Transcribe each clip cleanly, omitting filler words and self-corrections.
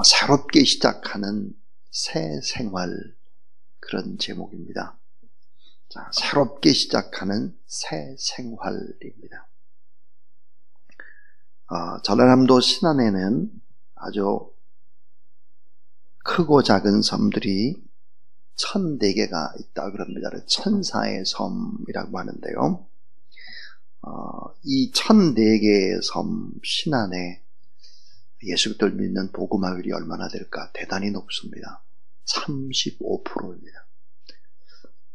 새롭게 시작하는 새 생활, 그런 제목입니다. 자, 새롭게 시작하는 새 생활입니다. 전라남도 신안에는 아주 크고 작은 섬들이 1004개가 있다 그럽니다. 천사의 섬이라고 하는데요. 이 1004개의 섬 신안에 예수를 믿는 복음화율이 얼마나 될까? 대단히 높습니다. 35%입니다.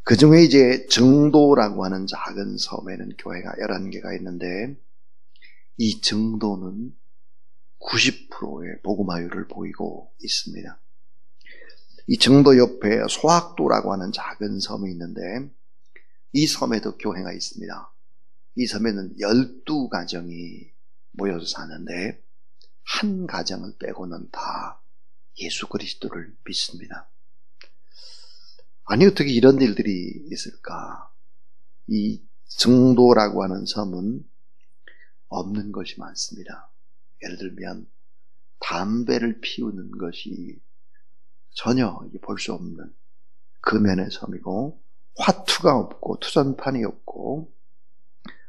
그 중에 이제 정도라고 하는 작은 섬에는 교회가 11개가 있는데, 이 정도는 90%의 복음화율을 보이고 있습니다. 이 정도 옆에 소학도라고 하는 작은 섬이 있는데, 이 섬에도 교회가 있습니다. 이 섬에는 12가정이 모여서 사는데, 한 가정을 빼고는 다 예수 그리스도를 믿습니다. 아니, 어떻게 이런 일들이 있을까? 이 정도라고 하는 섬은 없는 것이 많습니다. 예를 들면 담배를 피우는 것이 전혀 볼 수 없는 금연의 섬이고, 화투가 없고 투전판이 없고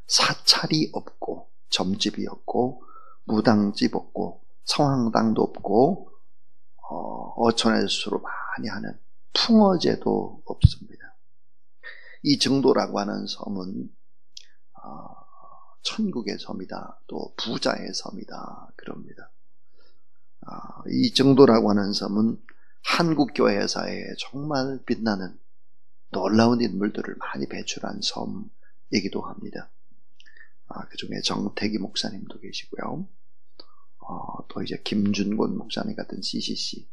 사찰이 없고 점집이 없고 무당집 없고 성황당도 없고 어촌에서 주로 많이 하는 풍어제도 없습니다. 이 정도라고 하는 섬은 천국의 섬이다, 또 부자의 섬이다 그럽니다. 이 정도라고 하는 섬은 한국교회사에 정말 빛나는 놀라운 인물들을 많이 배출한 섬이기도 합니다. 그 중에 정태기 목사님도 계시고요. 또 이제 김준곤 목사님 같은 CCC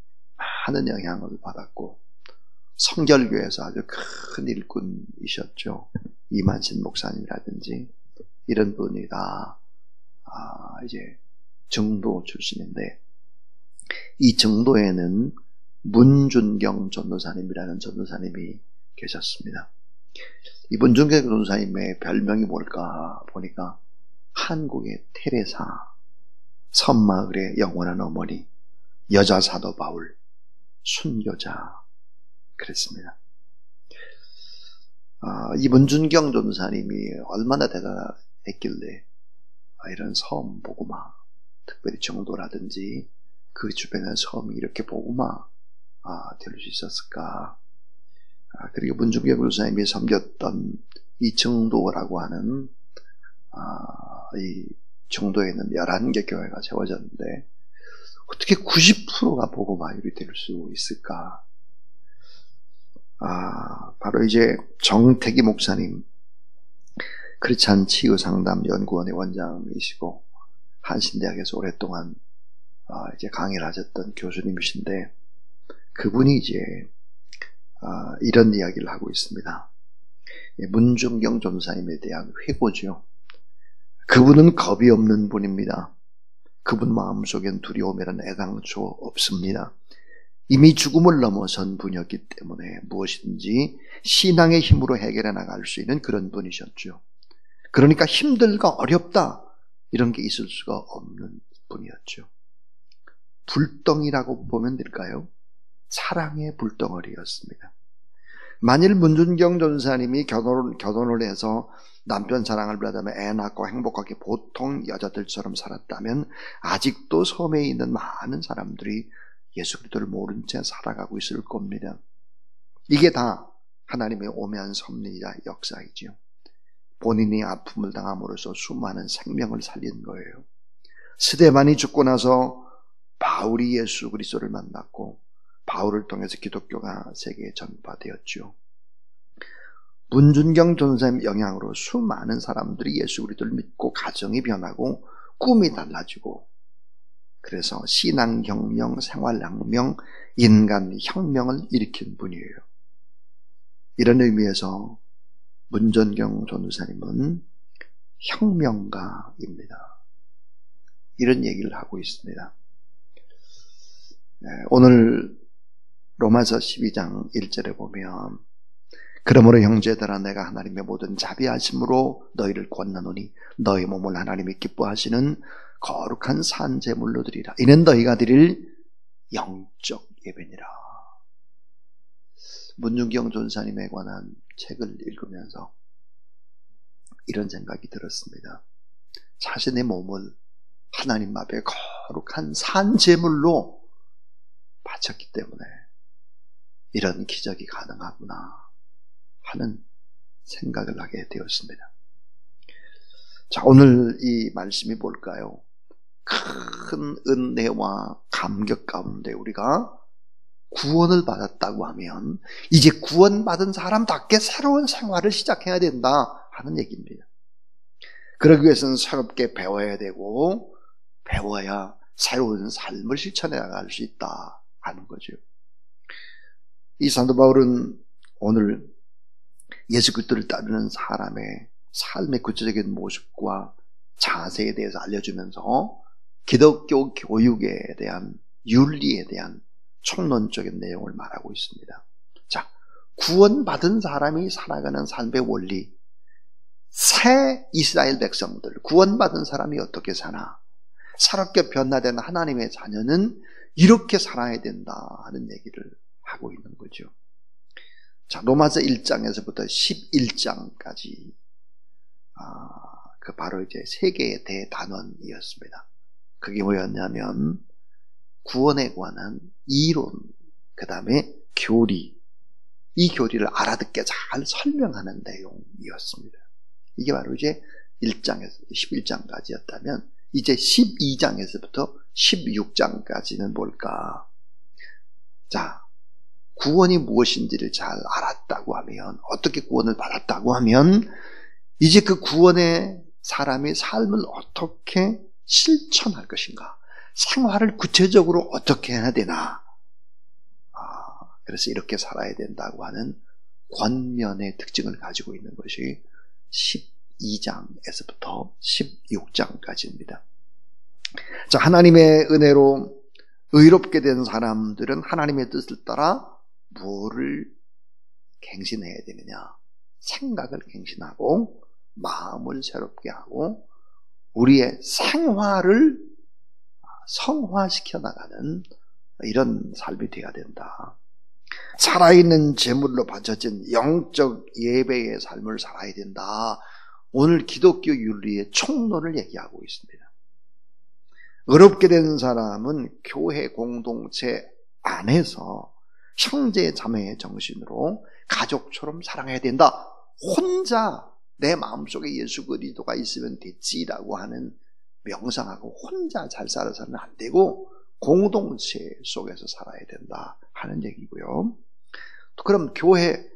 많은 영향을 받았고, 성결교회에서 아주 큰 일꾼이셨죠. 이만신 목사님이라든지 이런 분이 다 이제 정도 출신인데, 이 정도에는 문준경 전도사님이라는 전도사님이 계셨습니다. 이 문준경 전도사님의 별명이 뭘까 보니까 한국의 테레사, 섬마을의 영원한 어머니, 여자 사도 바울, 순교자 그랬습니다. 이 문준경 전도사님이 얼마나 대단했길래 이런 섬 복음화, 특별히 정도라든지 그 주변의 섬이 이렇게 복음화 될 수 있었을까? 그리고 문준경 전도사님이 섬겼던 이 정도라고 하는 이 정도에는 11개 교회가 세워졌는데, 어떻게 90%가 복음화율이 될 수 있을까? 바로 이제 정태기 목사님, 크리스찬 치유상담연구원의 원장이시고 한신대학에서 오랫동안 이제 강의를 하셨던 교수님이신데, 그분이 이제 이런 이야기를 하고 있습니다. 문준경 전도사님에 대한 회고죠. 그분은 겁이 없는 분입니다. 그분 마음속엔 두려움이라는 애당초 없습니다. 이미 죽음을 넘어선 분이었기 때문에 무엇이든지 신앙의 힘으로 해결해 나갈 수 있는 그런 분이셨죠. 그러니까 힘들고 어렵다 이런 게 있을 수가 없는 분이었죠. 불덩이라고 보면 될까요? 사랑의 불덩어리였습니다. 만일 문준경 전사님이 결혼을 해서 남편 사랑을 받으며 애 낳고 행복하게 보통 여자들처럼 살았다면, 아직도 섬에 있는 많은 사람들이 예수 그리스도를 모른 채 살아가고 있을 겁니다. 이게 다 하나님의 오묘한 섭리이자 역사이지요. 본인이 아픔을 당함으로써 수많은 생명을 살린 거예요. 스데반이 죽고 나서 바울이 예수 그리스도를 만났고, 바울을 통해서 기독교가 세계에 전파되었죠. 문준경 전사님 영향으로 수많은 사람들이 예수 그리스도를 믿고 가정이 변하고 꿈이 달라지고, 그래서 신앙혁명, 생활혁명, 인간혁명을 일으킨 분이에요. 이런 의미에서 문준경 전도사님은 혁명가입니다. 이런 얘기를 하고 있습니다. 오늘 로마서 12장 1절에 보면, 그러므로 형제들아 내가 하나님의 모든 자비하심으로 너희를 권하노니 너희 몸을 하나님이 기뻐하시는 거룩한 산제물로 드리라. 이는 너희가 드릴 영적 예배니라. 문준경 전사님에 관한 책을 읽으면서 이런 생각이 들었습니다. 자신의 몸을 하나님 앞에 거룩한 산제물로 바쳤기 때문에 이런 기적이 가능하구나 하는 생각을 하게 되었습니다. 자, 오늘 이 말씀이 뭘까요? 큰 은혜와 감격 가운데 우리가 구원을 받았다고 하면 이제 구원받은 사람답게 새로운 생활을 시작해야 된다 하는 얘기입니다. 그러기 위해서는 새롭게 배워야 되고 배워야 새로운 삶을 실천해 나갈 수 있다 하는 거죠. 이 사도 바울은 오늘 예수 그리스도를 따르는 사람의 삶의 구체적인 모습과 자세에 대해서 알려주면서 기독교 교육에 대한 윤리에 대한 총론적인 내용을 말하고 있습니다. 자, 구원받은 사람이 살아가는 삶의 원리, 새 이스라엘 백성들, 구원받은 사람이 어떻게 사나, 새롭게 변화된 하나님의 자녀는 이렇게 살아야 된다 하는 얘기를 하고 있는 거죠. 자, 로마서 1장에서부터 11장까지 그 바로 이제 세 개의 대단원이었습니다. 그게 뭐였냐면 구원에 관한 이론, 그 다음에 교리, 이 교리를 알아듣게 잘 설명하는 내용이었습니다. 이게 바로 이제 1장에서 11장까지였다면 이제 12장에서부터 16장까지는 뭘까? 자, 구원이 무엇인지를 잘 알았다고 하면, 어떻게 구원을 받았다고 하면 이제 그 구원의 사람의 삶을 어떻게 실천할 것인가, 생활을 구체적으로 어떻게 해야 되나, 그래서 이렇게 살아야 된다고 하는 권면의 특징을 가지고 있는 것이 12장에서부터 16장까지입니다. 자, 하나님의 은혜로 의롭게 된 사람들은 하나님의 뜻을 따라 뭐를 갱신해야 되느냐? 생각을 갱신하고 마음을 새롭게 하고 우리의 생활을 성화시켜 나가는 이런 삶이 되어야 된다. 살아있는 제물로 바쳐진 영적 예배의 삶을 살아야 된다. 오늘 기독교 윤리의 총론을 얘기하고 있습니다. 의롭게 된 사람은 교회 공동체 안에서 형제 자매의 정신으로 가족처럼 사랑해야 된다. 혼자 내 마음속에 예수 그리스도가 있으면 됐지라고 하는 명상하고 혼자 잘 살아서는 안 되고 공동체 속에서 살아야 된다 하는 얘기고요. 그럼 교회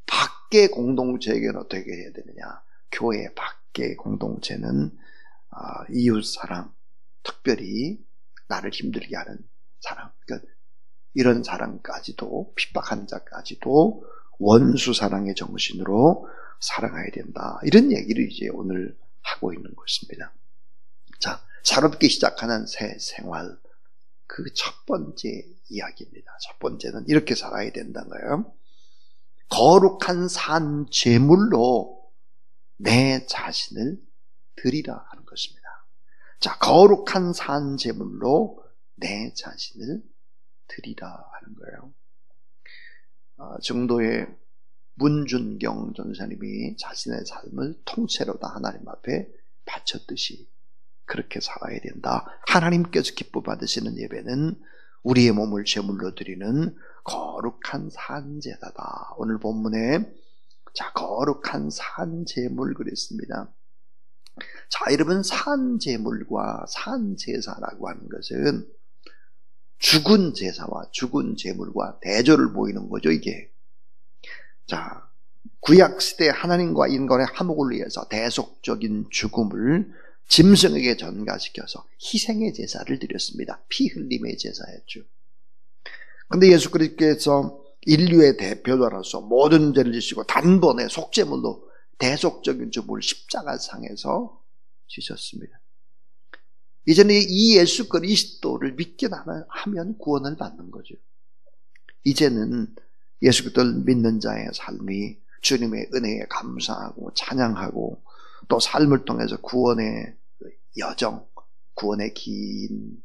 밖의 공동체에게는 어떻게 해야 되느냐? 교회 밖의 공동체는 이웃사랑, 특별히 나를 힘들게 하는 사랑, 그러니까 이런 사랑까지도, 핍박하는 자까지도 원수 사랑의 정신으로 살아가야 된다. 이런 얘기를 이제 오늘 하고 있는 것입니다. 자, 새롭게 시작하는 새 생활, 그 첫 번째 이야기입니다. 첫 번째는 이렇게 살아야 된다는 거예요. 거룩한 산 제물로 내 자신을 드리라 하는 것입니다. 자, 거룩한 산 제물로 내 자신을 드리라 하는 거예요. 정도의 문준경 전사님이 자신의 삶을 통째로 다 하나님 앞에 바쳤듯이 그렇게 살아야 된다. 하나님께서 기뻐 받으시는 예배는 우리의 몸을 제물로 드리는 거룩한 산제사다. 오늘 본문에 자, 거룩한 산제물 그랬습니다. 자, 여러분, 산제물과 산제사라고 하는 것은 죽은 제사와 죽은 제물과 대조를 보이는 거죠, 이게. 자, 구약시대 하나님과 인간의 화목을 위해서 대속적인 죽음을 짐승에게 전가시켜서 희생의 제사를 드렸습니다. 피 흘림의 제사였죠. 그런데 예수 그리스도께서 인류의 대표자로서 모든 죄를 지시고 단번에 속죄물로 대속적인 죽음을 십자가상에서 지셨습니다. 이제는 이 예수 그리스도를 믿게 하면 구원을 받는 거죠. 이제는 예수 그리스도를 믿는 자의 삶이 주님의 은혜에 감사하고 찬양하고 또 삶을 통해서 구원의 여정, 구원의 긴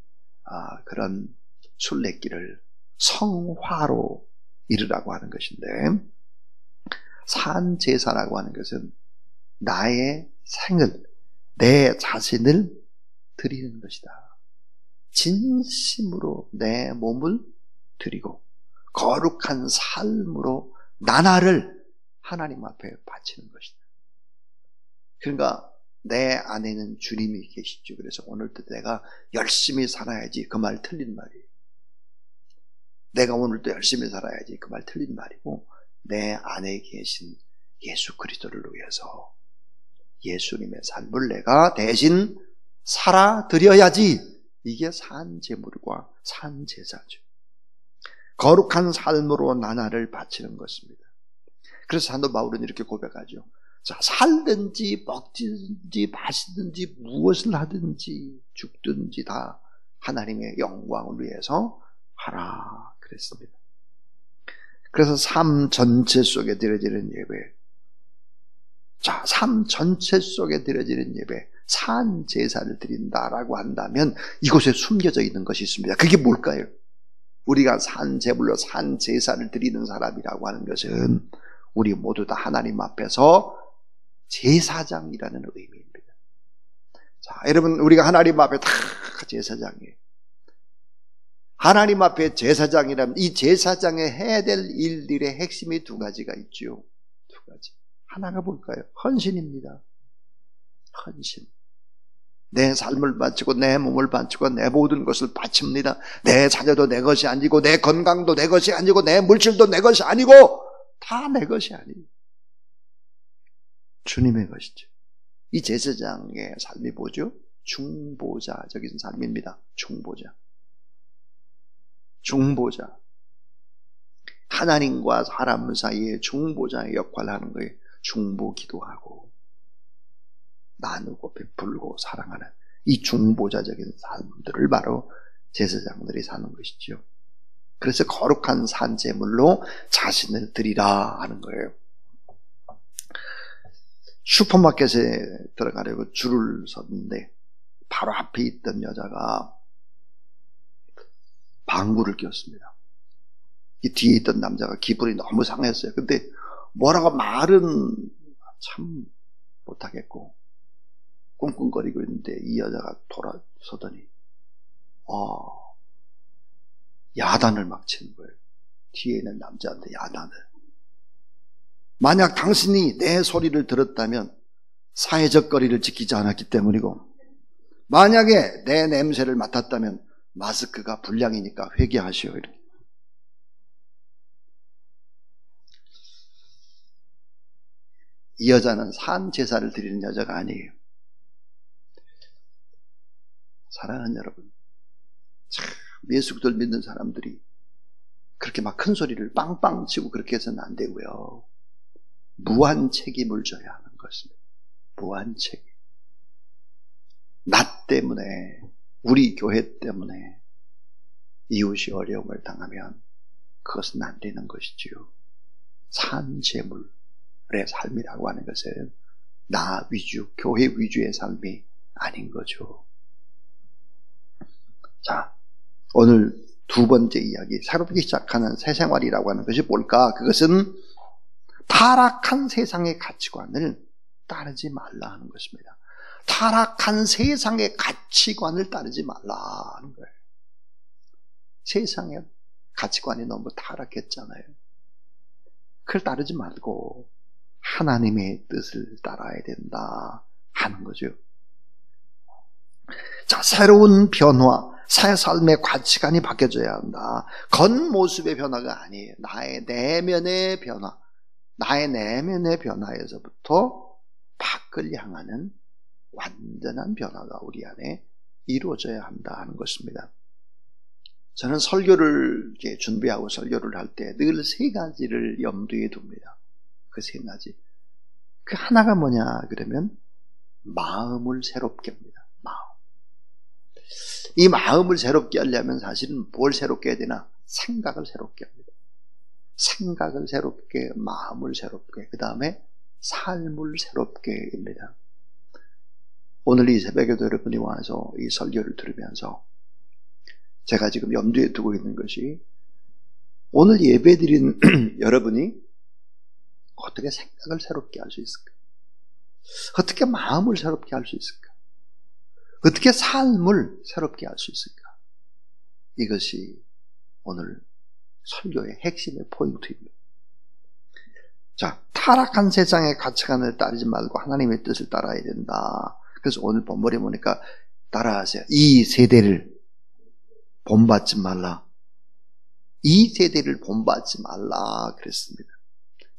그런 순례길을 성화로 이르라고 하는 것인데, 산제사라고 하는 것은 나의 생을, 내 자신을 드리는 것이다. 진심으로 내 몸을 드리고 거룩한 삶으로 나날을 하나님 앞에 바치는 것이다. 그러니까 내 안에는 주님이 계시죠. 그래서 오늘도 내가 열심히 살아야지, 그 말 틀린 말이에요. 내가 오늘도 열심히 살아야지, 그 말 틀린 말이고, 내 안에 계신 예수 그리스도를 위해서 예수님의 삶을 내가 대신 살아드려야지. 이게 산제물과 산제사죠. 거룩한 삶으로 나날을 바치는 것입니다. 그래서 사도 바울은 이렇게 고백하죠. 자, 살든지 먹든지 마시든지 무엇을 하든지 죽든지 다 하나님의 영광을 위해서 하라 그랬습니다. 그래서 삶 전체 속에 드려지는 예배, 자, 삶 전체 속에 드려지는 예배, 산제사를 드린다라고 한다면 이곳에 숨겨져 있는 것이 있습니다. 그게 뭘까요? 우리가 산제물로 산제사를 드리는 사람이라고 하는 것은 우리 모두 다 하나님 앞에서 제사장이라는 의미입니다. 자, 여러분, 우리가 하나님 앞에 다 제사장이에요. 하나님 앞에 제사장이라면 이 제사장이 해야 될 일들의 핵심이 두 가지가 있죠. 두 가지. 하나가 뭘까요? 헌신입니다. 헌신. 내 삶을 바치고 내 몸을 바치고 내 모든 것을 바칩니다. 내 자녀도 내 것이 아니고 내 건강도 내 것이 아니고 내 물질도 내 것이 아니고 다 내 것이 아니에요. 주님의 것이죠. 이 제사장의 삶이 뭐죠? 중보자적인 삶입니다. 중보자. 중보자. 하나님과 사람 사이에 중보자의 역할을 하는 거예요. 중보 기도하고 나누고 베풀고 사랑하는 이 중보자적인 삶들을 바로 제사장들이 사는 것이죠. 그래서 거룩한 산제물로 자신을 드리라 하는 거예요. 슈퍼마켓에 들어가려고 줄을 섰는데 바로 앞에 있던 여자가 방구를 꼈습니다. 이 뒤에 있던 남자가 기분이 너무 상했어요. 근데 뭐라고 말은 참 못하겠고 꿍꿍거리고 있는데 이 여자가 돌아서더니 야단을 막 치는 거예요. 뒤에 있는 남자한테 야단을. 만약 당신이 내 소리를 들었다면 사회적 거리를 지키지 않았기 때문이고, 만약에 내 냄새를 맡았다면 마스크가 불량이니까 회개하시오. 이렇게. 이 여자는 산제사를 드리는 여자가 아니에요. 사랑하는 여러분, 참 예수를 믿는 사람들이 그렇게 막 큰 소리를 빵빵 치고 그렇게 해서는 안 되고요. 무한 책임을 져야 하는 것입니다. 무한 책임. 나 때문에, 우리 교회 때문에 이웃이 어려움을 당하면 그것은 안 되는 것이지요. 산제물의 삶이라고 하는 것은 나 위주, 교회 위주의 삶이 아닌 거죠. 자, 오늘 두 번째 이야기, 새롭게 시작하는 새 생활이라고 하는 것이 뭘까? 그것은 타락한 세상의 가치관을 따르지 말라 하는 것입니다. 타락한 세상의 가치관을 따르지 말라 하는 거예요. 세상의 가치관이 너무 타락했잖아요. 그걸 따르지 말고 하나님의 뜻을 따라야 된다 하는 거죠. 자, 새로운 변화, 새 삶의 가치관이 바뀌어져야 한다. 겉모습의 변화가 아니에요. 나의 내면의 변화, 나의 내면의 변화에서부터 밖을 향하는 완전한 변화가 우리 안에 이루어져야 한다 하는 것입니다. 저는 설교를 이렇게 준비하고 설교를 할 때 늘 세 가지를 염두에 둡니다. 그 세 가지. 그 하나가 뭐냐 그러면 마음을 새롭게 합니다. 마음. 이 마음을 새롭게 하려면 사실은 뭘 새롭게 해야 되나? 생각을 새롭게 합니다. 생각을 새롭게, 마음을 새롭게, 그 다음에 삶을 새롭게입니다. 오늘 이 새벽에도 여러분이 와서 이 설교를 들으면서 제가 지금 염두에 두고 있는 것이 오늘 예배드린 여러분이 어떻게 생각을 새롭게 할 수 있을까? 어떻게 마음을 새롭게 할 수 있을까? 어떻게 삶을 새롭게 할 수 있을까? 이것이 오늘 설교의 핵심의 포인트입니다. 자, 타락한 세상의 가치관을 따르지 말고 하나님의 뜻을 따라야 된다. 그래서 오늘 본문에 보니까 따라하세요. 이 세대를 본받지 말라. 이 세대를 본받지 말라 그랬습니다.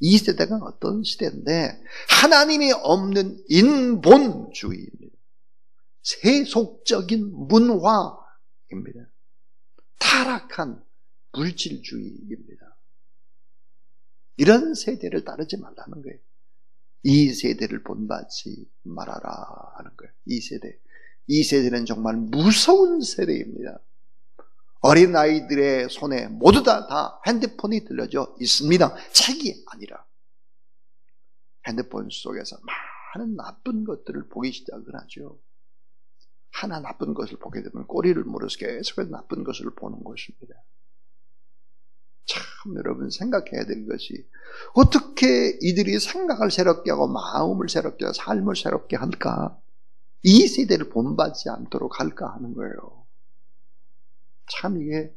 이 세대가 어떤 시대인데 하나님이 없는 인본주의입니다. 세속적인 문화입니다. 타락한 물질주의입니다. 이런 세대를 따르지 말라는 거예요. 이 세대를 본받지 말아라 하는 거예요. 이 세대는 정말 무서운 세대입니다. 어린아이들의 손에 모두 다 핸드폰이 들려져 있습니다. 책이 아니라 핸드폰 속에서 많은 나쁜 것들을 보기 시작을 하죠. 하나 나쁜 것을 보게 되면 꼬리를 물어서 계속해서 나쁜 것을 보는 것입니다. 참 여러분 생각해야 될 것이 어떻게 이들이 생각을 새롭게 하고 마음을 새롭게 하고 삶을 새롭게 할까? 이 세대를 본받지 않도록 할까 하는 거예요. 참 이게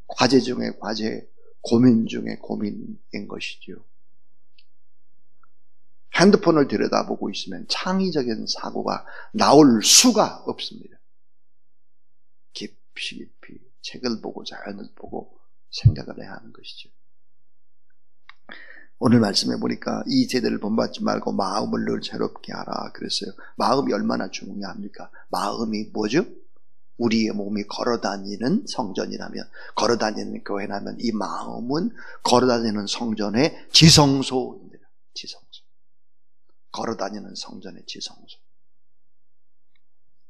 과제 중에 과제, 고민 중에 고민인 것이죠. 핸드폰을 들여다보고 있으면 창의적인 사고가 나올 수가 없습니다. 깊이 책을 보고 자연을 보고 생각을 해야 하는 것이죠. 오늘 말씀해 보니까 이 세대를 본받지 말고 마음을 늘 새롭게 하라 그랬어요. 마음이 얼마나 중요합니까? 마음이 뭐죠? 우리의 몸이 걸어다니는 성전이라면, 걸어다니는 교회라면 이 마음은 걸어다니는 성전의 지성소입니다. 지성소. 걸어다니는 성전의 지성소.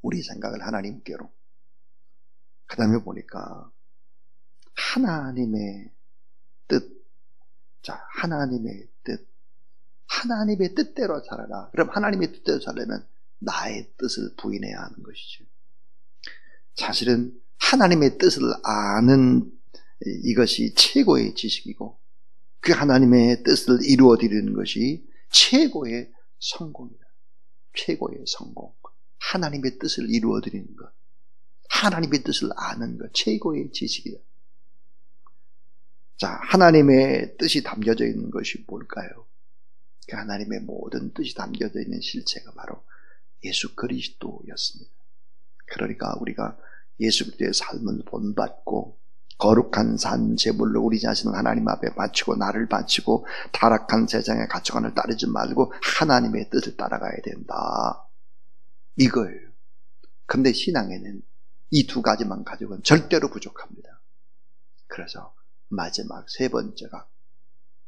우리 생각을 하나님께로. 그 다음에 보니까 하나님의 뜻. 자, 하나님의 뜻. 하나님의 뜻대로 살아라. 그럼 하나님의 뜻대로 살려면 나의 뜻을 부인해야 하는 것이죠. 사실은 하나님의 뜻을 아는 이것이 최고의 지식이고 그 하나님의 뜻을 이루어드리는 것이 최고의 성공이다. 최고의 성공. 하나님의 뜻을 이루어드리는 것. 하나님의 뜻을 아는 것. 최고의 지식이다. 자, 하나님의 뜻이 담겨져 있는 것이 뭘까요? 그 하나님의 모든 뜻이 담겨져 있는 실체가 바로 예수 그리스도였습니다. 그러니까 우리가 예수 그리스도의 삶을 본받고 거룩한 산 제물로 우리 자신을 하나님 앞에 바치고 나를 바치고 타락한 세상의 가치관을 따르지 말고 하나님의 뜻을 따라가야 된다. 이거예요. 근데 신앙에는 이 두 가지만 가지고는 절대로 부족합니다. 그래서 마지막 세 번째가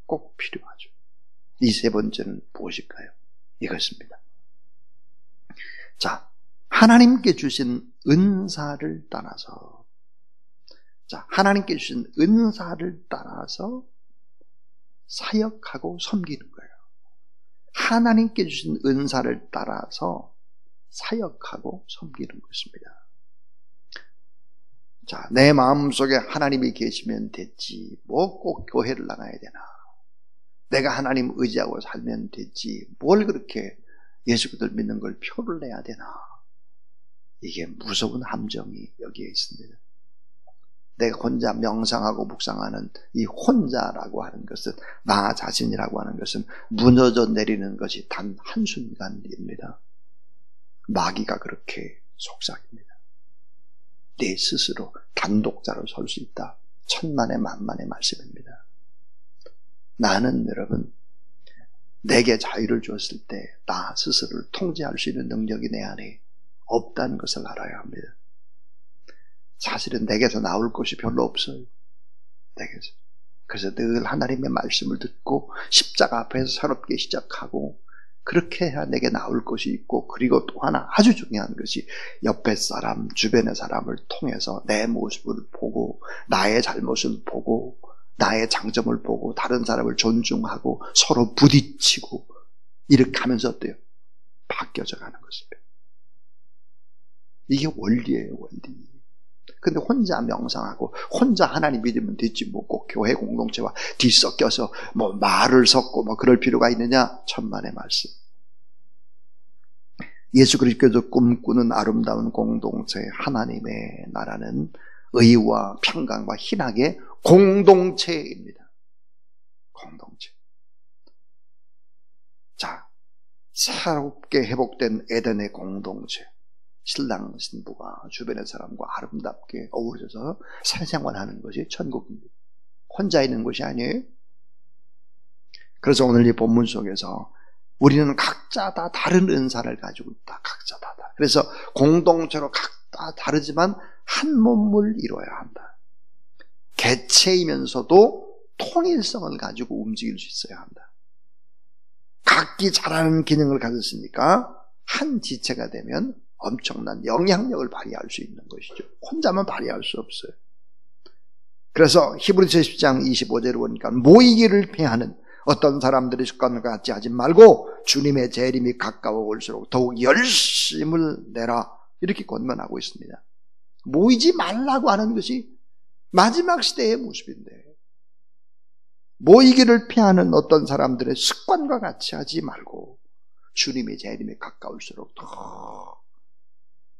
꼭 필요하죠. 이 세 번째는 무엇일까요? 이것입니다. 자, 하나님께 주신 은사를 따라서, 자, 하나님께 주신 은사를 따라서 사역하고 섬기는 거예요. 하나님께 주신 은사를 따라서 사역하고 섬기는 것입니다. 자, 내 마음속에 하나님이 계시면 됐지. 뭐 꼭 교회를 나가야 되나. 내가 하나님 의지하고 살면 됐지. 뭘 그렇게 예수 그리스도를 믿는 걸 표를 내야 되나. 이게 무서운 함정이 여기에 있습니다. 내가 혼자 명상하고 묵상하는 이 혼자라고 하는 것은, 나 자신이라고 하는 것은 무너져 내리는 것이 단 한순간입니다. 마귀가 그렇게 속삭입니다. 내 스스로 단독자로 설 수 있다. 천만의 만만의 말씀입니다. 나는 여러분, 내게 자유를 줬을 때 나 스스로를 통제할 수 있는 능력이 내 안에 없다는 것을 알아야 합니다. 사실은 내게서 나올 것이 별로 없어요. 내게서. 그래서 늘 하나님의 말씀을 듣고 십자가 앞에서 새롭게 시작하고 그렇게 해야 내게 나올 것이 있고, 그리고 또 하나 아주 중요한 것이 옆에 사람, 주변의 사람을 통해서 내 모습을 보고 나의 잘못을 보고 나의 장점을 보고 다른 사람을 존중하고 서로 부딪히고 이렇게 하면서 어때요? 바뀌어져 가는 것입니다. 이게 원리예요, 원리. 근데 혼자 명상하고 혼자 하나님 믿으면 되지 뭐 꼭 교회 공동체와 뒤섞여서 뭐 말을 섞고 뭐 그럴 필요가 있느냐? 천만의 말씀. 예수 그리스도께서 꿈꾸는 아름다운 공동체 하나님의 나라는 의와 평강과 희락의 공동체입니다. 공동체. 자, 새롭게 회복된 에덴의 공동체. 신랑 신부가 주변의 사람과 아름답게 어우러져서 사생활하는 것이 천국입니다. 혼자 있는 것이 아니에요. 그래서 오늘 이 본문 속에서 우리는 각자 다 다른 은사를 가지고 있다. 각자 다. 그래서 공동체로 각자 다르지만 한 몸을 이루어야 한다. 개체이면서도 통일성을 가지고 움직일 수 있어야 한다. 각기 잘하는 기능을 가졌으니까 한 지체가 되면 엄청난 영향력을 발휘할 수 있는 것이죠. 혼자만 발휘할 수 없어요. 그래서 히브리서 10장 25절을 보니까 모이기를 피하는 어떤 사람들의 습관과 같이 하지 말고 주님의 재림이 가까워 올수록 더욱 열심을 내라 이렇게 권면하고 있습니다. 모이지 말라고 하는 것이 마지막 시대의 모습인데 모이기를 피하는 어떤 사람들의 습관과 같이 하지 말고 주님의 재림이 가까울수록 더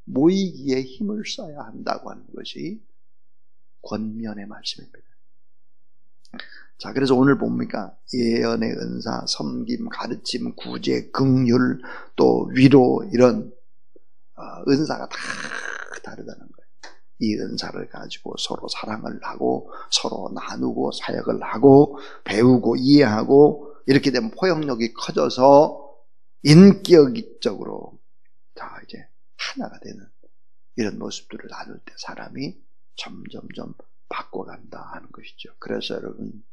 모이기에 힘을 써야 한다고 하는 것이 권면의 말씀입니다. 자, 그래서 오늘 봅니까? 예언의 은사, 섬김, 가르침, 구제, 긍휼, 또 위로 이런 은사가 다 다르다는 거예요. 이 은사를 가지고 서로 사랑을 하고 서로 나누고 사역을 하고 배우고 이해하고 이렇게 되면 포용력이 커져서 인격적으로 다 이제 하나가 되는 이런 모습들을 나눌 때 사람이 점점점 바꿔간다 하는 것이죠. 그래서 여러분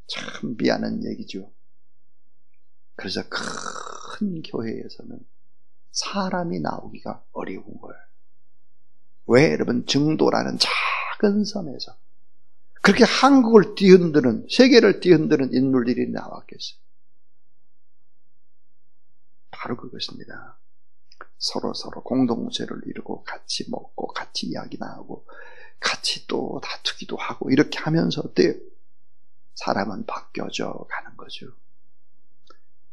참 미안한 얘기죠. 그래서 큰 교회에서는 사람이 나오기가 어려운 거예요. 왜 여러분 증도라는 작은 섬에서 그렇게 한국을 뒤흔드는 세계를 뒤흔드는 인물들이 나왔겠어요. 바로 그것입니다. 서로 공동체를 이루고 같이 먹고 같이 이야기 나누고 같이 또 다투기도 하고 이렇게 하면서 어때요? 사람은 바뀌어져 가는 거죠.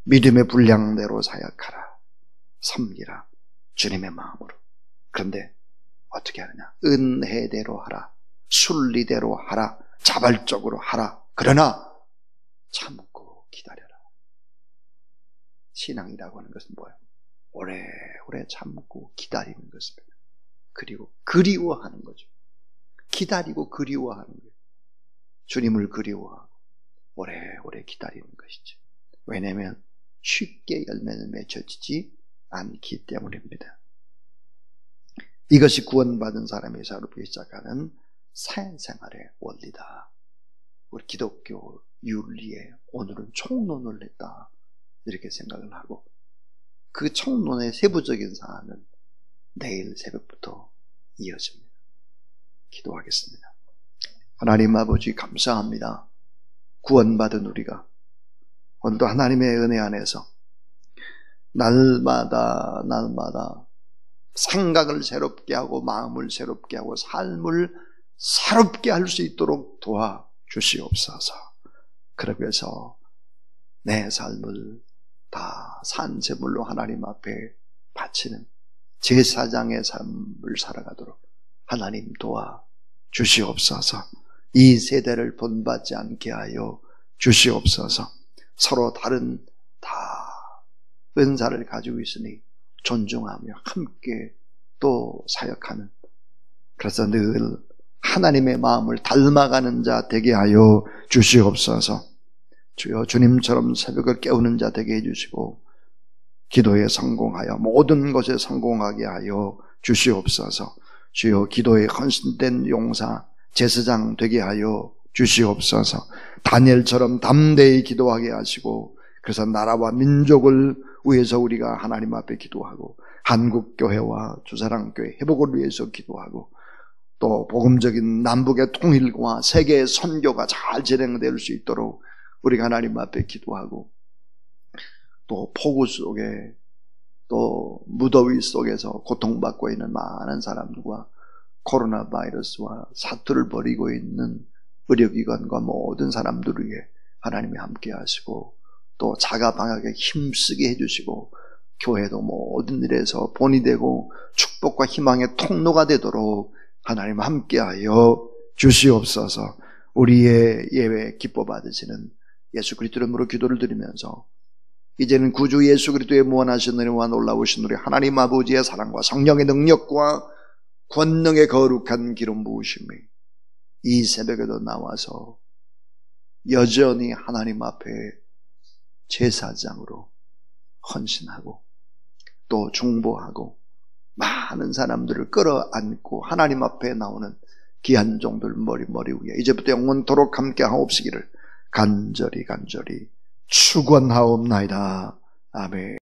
믿음의 분량대로 사역하라. 섬기라. 주님의 마음으로. 그런데 어떻게 하느냐? 은혜대로 하라. 순리대로 하라. 자발적으로 하라. 그러나 참고 기다려라. 신앙이라고 하는 것은 뭐예요? 오래오래 참고 기다리는 것입니다. 그리고 그리워하는 거죠. 기다리고 그리워하는 거예요. 주님을 그리워하고 오래오래 기다리는 것이죠. 왜냐하면 쉽게 열매는 맺혀지지 않기 때문입니다. 이것이 구원받은 사람이 새롭게 시작하는 새 생활의 원리다. 우리 기독교 윤리에 오늘은 총론을 했다. 이렇게 생각을 하고 그 총론의 세부적인 사안은 내일 새벽부터 이어집니다. 기도하겠습니다. 하나님 아버지 감사합니다. 구원받은 우리가 오늘도 하나님의 은혜 안에서 날마다 생각을 새롭게 하고 마음을 새롭게 하고 삶을 새롭게 할 수 있도록 도와주시옵소서. 그러기 위해서 내 삶을 다 산제물로 하나님 앞에 바치는 제사장의 삶을 살아가도록 하나님 도와주시옵소서. 이 세대를 본받지 않게 하여 주시옵소서. 서로 다른 다 은사를 가지고 있으니 존중하며 함께 또 사역하는, 그래서 늘 하나님의 마음을 닮아가는 자 되게 하여 주시옵소서. 주여 주님처럼 새벽을 깨우는 자 되게 해주시고 기도에 성공하여 모든 것에 성공하게 하여 주시옵소서. 주여 기도에 헌신된 용사 제사장 되게 하여 주시옵소서. 다니엘처럼 담대히 기도하게 하시고 그래서 나라와 민족을 위해서 우리가 하나님 앞에 기도하고 한국교회와 주사랑교회 회복을 위해서 기도하고 또 복음적인 남북의 통일과 세계의 선교가 잘 진행될 수 있도록 우리가 하나님 앞에 기도하고 또 폭우 속에 또 무더위 속에서 고통받고 있는 많은 사람들과 코로나 바이러스와 사투를 벌이고 있는 의료기관과 모든 사람들 위해 하나님이 함께 하시고 또 자가 방역에 힘쓰게 해주시고 교회도 모든 일에서 본이 되고 축복과 희망의 통로가 되도록 하나님 함께하여 주시옵소서. 우리의 예외 기뻐 받으시는 예수 그리스도 이름으로 기도를 드리면서 이제는 구주 예수 그리스도의 무한하신 은혜와 놀라우신 우리 하나님 아버지의 사랑과 성령의 능력과 권능의 거룩한 기름 부으심이 이 새벽에도 나와서 여전히 하나님 앞에 제사장으로 헌신하고 또 중보하고 많은 사람들을 끌어안고 하나님 앞에 나오는 귀한 종들 머리 위에 이제부터 영원토록 함께 하옵시기를 간절히 축원하옵나이다. 아멘.